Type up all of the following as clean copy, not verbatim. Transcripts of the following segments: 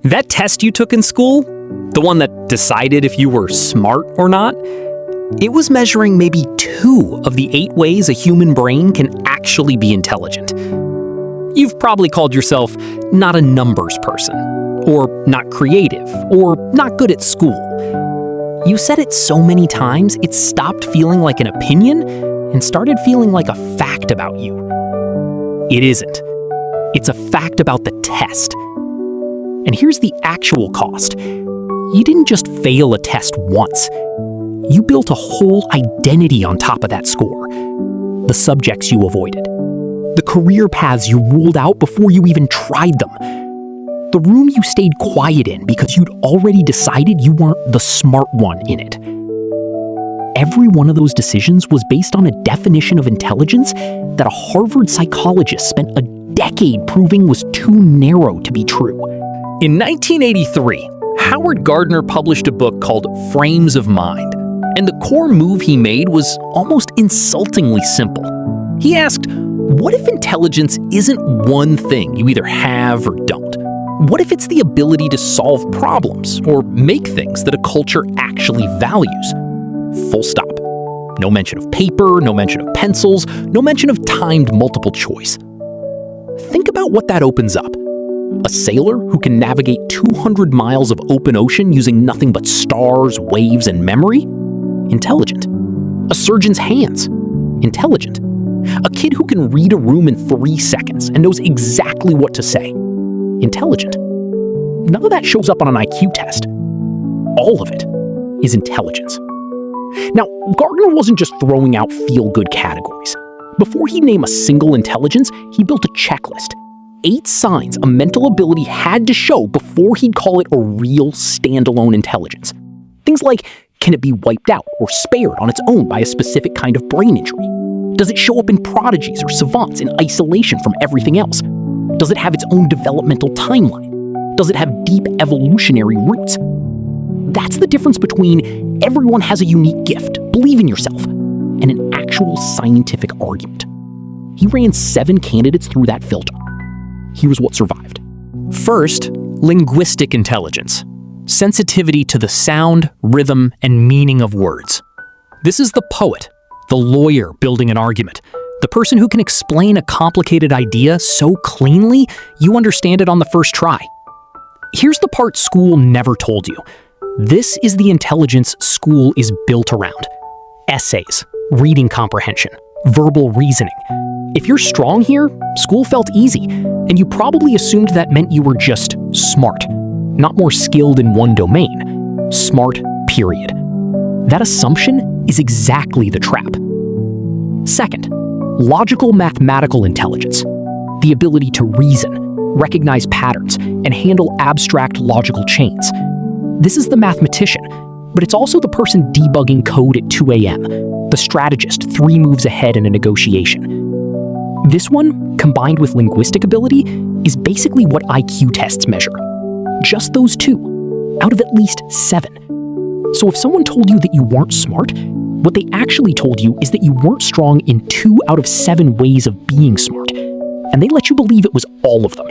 That test you took in school, the one that decided if you were smart or not, it was measuring maybe 2 of the 8 ways a human brain can actually be intelligent. You've probably called yourself not a numbers person, or not creative, or not good at school. You said it so many times it stopped feeling like an opinion and started feeling like a fact about you. It isn't. It's a fact about the test. And here's the actual cost. You didn't just fail a test once. You built a whole identity on top of that score. The subjects you avoided. The career paths you ruled out before you even tried them. The room you stayed quiet in because you'd already decided you weren't the smart one in it. Every one of those decisions was based on a definition of intelligence that a Harvard psychologist spent a decade proving was too narrow to be true. In 1983, Howard Gardner published a book called Frames of Mind, and the core move he made was almost insultingly simple. He asked, what if intelligence isn't one thing you either have or don't? What if it's the ability to solve problems or make things that a culture actually values? Full stop. No mention of paper, no mention of pencils, no mention of timed multiple choice. Think about what that opens up. A sailor who can navigate 200 miles of open ocean using nothing but stars, waves, and memory? Intelligent. A surgeon's hands? Intelligent. A kid who can read a room in 3 seconds and knows exactly what to say? Intelligent. None of that shows up on an IQ test. All of it is intelligence. Now, Gardner wasn't just throwing out feel-good categories. Before he'd name a single intelligence, he built a checklist. 8 signs a mental ability had to show before he'd call it a real standalone intelligence. Things like, can it be wiped out or spared on its own by a specific kind of brain injury? Does it show up in prodigies or savants in isolation from everything else? Does it have its own developmental timeline? Does it have deep evolutionary roots? That's the difference between everyone has a unique gift, believe in yourself, and an actual scientific argument. He ran 7 candidates through that filter. Here's what survived. First, linguistic intelligence. Sensitivity to the sound, rhythm, and meaning of words. This is the poet, the lawyer building an argument, the person who can explain a complicated idea so cleanly you understand it on the first try. Here's the part school never told you. This is the intelligence school is built around. Essays, reading comprehension, verbal reasoning. If you're strong here, school felt easy, and you probably assumed that meant you were just smart, not more skilled in one domain. Smart, period. That assumption is exactly the trap. Second, logical mathematical intelligence. The ability to reason, recognize patterns, and handle abstract logical chains. This is the mathematician, but it's also the person debugging code at 2 a.m., the strategist 3 moves ahead in a negotiation. This one, combined with linguistic ability, is basically what IQ tests measure. Just those 2, out of at least 7. So if someone told you that you weren't smart, what they actually told you is that you weren't strong in 2 out of 7 ways of being smart, and they let you believe it was all of them.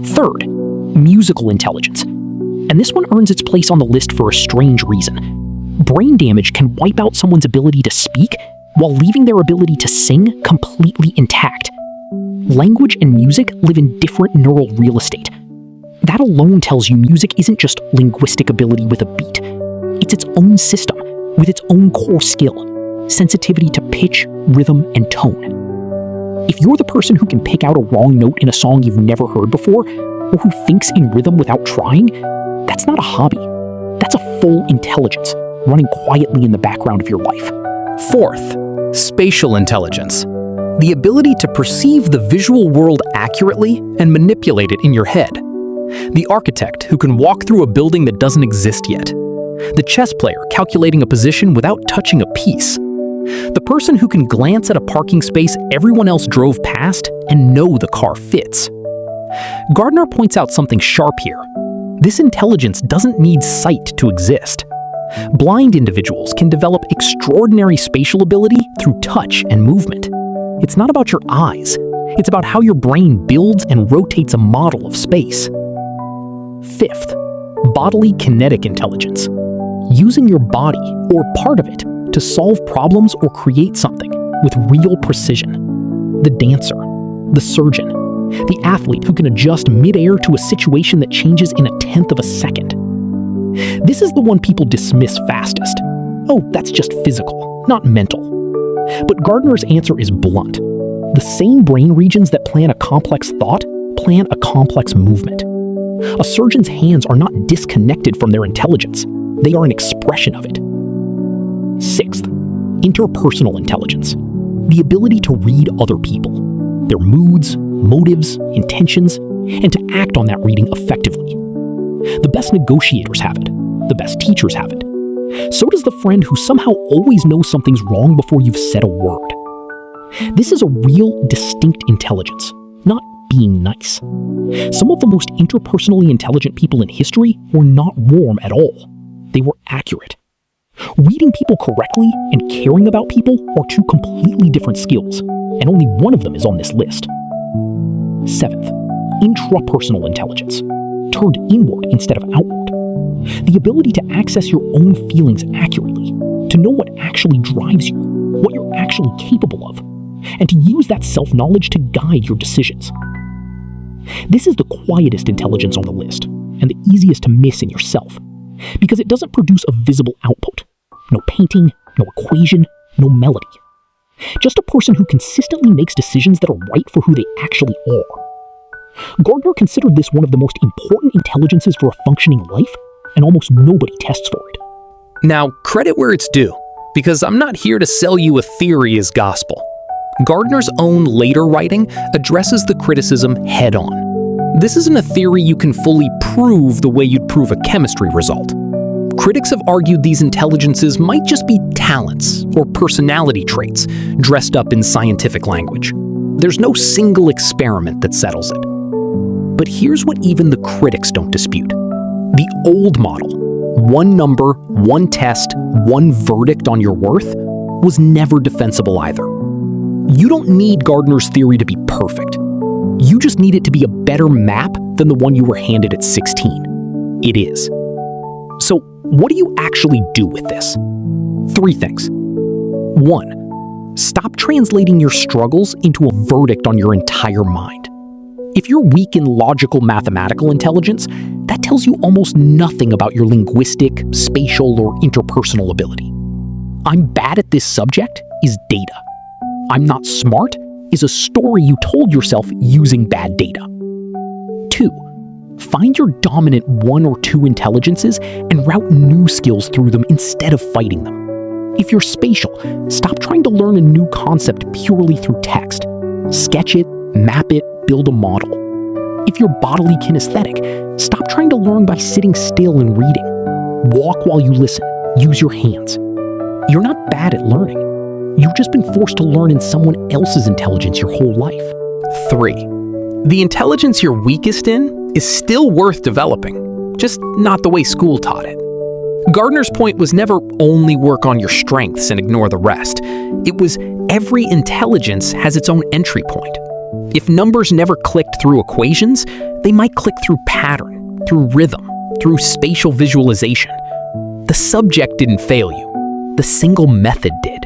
Third, musical intelligence. And this one earns its place on the list for a strange reason. Brain damage can wipe out someone's ability to speak while leaving their ability to sing completely intact. Language and music live in different neural real estate. That alone tells you music isn't just linguistic ability with a beat. It's its own system, with its own core skill, sensitivity to pitch, rhythm, and tone. If you're the person who can pick out a wrong note in a song you've never heard before, or who thinks in rhythm without trying, that's not a hobby. That's a full intelligence, running quietly in the background of your life. Fourth, spatial intelligence. The ability to perceive the visual world accurately and manipulate it in your head. The architect who can walk through a building that doesn't exist yet. The chess player calculating a position without touching a piece. The person who can glance at a parking space everyone else drove past and know the car fits. Gardner points out something sharp here. This intelligence doesn't need sight to exist. Blind individuals can develop extraordinary spatial ability through touch and movement. It's not about your eyes. It's about how your brain builds and rotates a model of space. Fifth, Bodily-Kinethetic intelligence. Using your body, or part of it, to solve problems or create something with real precision. The dancer, the surgeon, the athlete who can adjust midair to a situation that changes in 1/10 of a second. This is the one people dismiss fastest. Oh, that's just physical, not mental. But Gardner's answer is blunt. The same brain regions that plan a complex thought plan a complex movement. A surgeon's hands are not disconnected from their intelligence. They are an expression of it. Sixth, interpersonal intelligence. The ability to read other people, their moods, motives, intentions, and to act on that reading effectively. The best negotiators have it. The best teachers have it. So does the friend who somehow always knows something's wrong before you've said a word. This is a real, distinct intelligence, not being nice. Some of the most interpersonally intelligent people in history were not warm at all. They were accurate. Reading people correctly and caring about people are two completely different skills, and only one of them is on this list. Seventh, intrapersonal intelligence, turned inward instead of outward. The ability to access your own feelings accurately, to know what actually drives you, what you're actually capable of, and to use that self-knowledge to guide your decisions. This is the quietest intelligence on the list, and the easiest to miss in yourself, because it doesn't produce a visible output. No painting, no equation, no melody. Just a person who consistently makes decisions that are right for who they actually are. Gardner considered this one of the most important intelligences for a functioning life, and almost nobody tests for it. Now, credit where it's due, because I'm not here to sell you a theory as gospel. Gardner's own later writing addresses the criticism head-on. This isn't a theory you can fully prove the way you'd prove a chemistry result. Critics have argued these intelligences might just be talents or personality traits dressed up in scientific language. There's no single experiment that settles it. But here's what even the critics don't dispute. The old model, one number, one test, one verdict on your worth, was never defensible either. You don't need Gardner's theory to be perfect. You just need it to be a better map than the one you were handed at 16. It is. So, what do you actually do with this? 3 things. 1. Stop translating your struggles into a verdict on your entire mind. If you're weak in logical mathematical intelligence, that tells you almost nothing about your linguistic, spatial, or interpersonal ability. I'm bad at this subject is data. I'm not smart is a story you told yourself using bad data. 2. Find your dominant 1 or 2 intelligences and route new skills through them instead of fighting them. If you're spatial, stop trying to learn a new concept purely through text. Sketch it, map it, build a model. If you're bodily kinesthetic, stop trying to learn by sitting still and reading. Walk while you listen. Use your hands. You're not bad at learning. You've just been forced to learn in someone else's intelligence your whole life. 3. The intelligence you're weakest in is still worth developing, just not the way school taught it. Gardner's point was never only work on your strengths and ignore the rest. It was every intelligence has its own entry point. If numbers never clicked through equations, they might click through pattern, through rhythm, through spatial visualization. The subject didn't fail you. The single method did.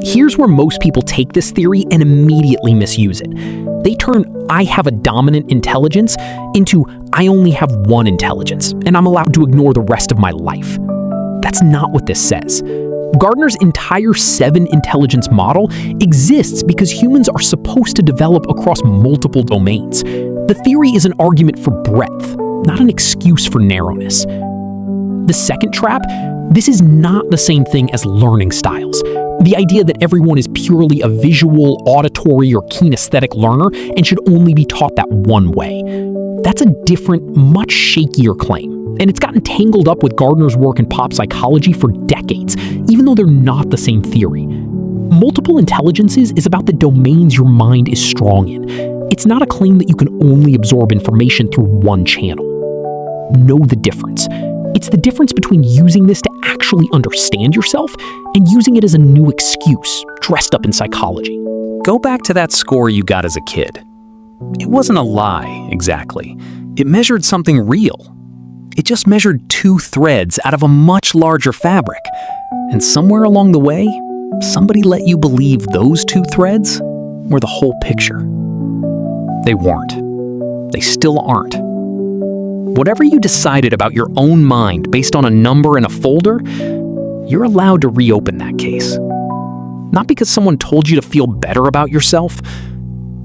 Here's where most people take this theory and immediately misuse it. They turn "I have a dominant intelligence" into "I only have one intelligence, and I'm allowed to ignore the rest of my life." That's not what this says. Gardner's entire 7 intelligence model exists because humans are supposed to develop across multiple domains. The theory is an argument for breadth, not an excuse for narrowness. The second trap, this is not the same thing as learning styles. The idea that everyone is purely a visual, auditory, or kinesthetic learner and should only be taught that one way. That's a different, much shakier claim, and it's gotten tangled up with Gardner's work in pop psychology for decades, even though they're not the same theory. Multiple intelligences is about the domains your mind is strong in. It's not a claim that you can only absorb information through one channel. Know the difference. It's the difference between using this to actually understand yourself and using it as a new excuse, dressed up in psychology. Go back to that score you got as a kid. It wasn't a lie, exactly. it measured something real. It just measured 2 threads out of a much larger fabric. And somewhere along the way, somebody let you believe those 2 threads were the whole picture. They weren't. They still aren't. Whatever you decided about your own mind based on a number in a folder, you're allowed to reopen that case. Not because someone told you to feel better about yourself,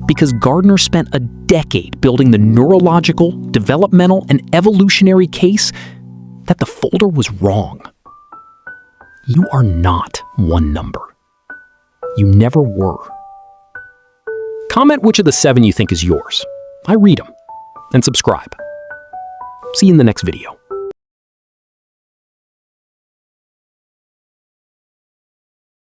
because Gardner spent a decade building the neurological, developmental, and evolutionary case that the folder was wrong. You are not one number. You never were. Comment which of the 7 you think is yours. I read them. And subscribe. See you in the next video.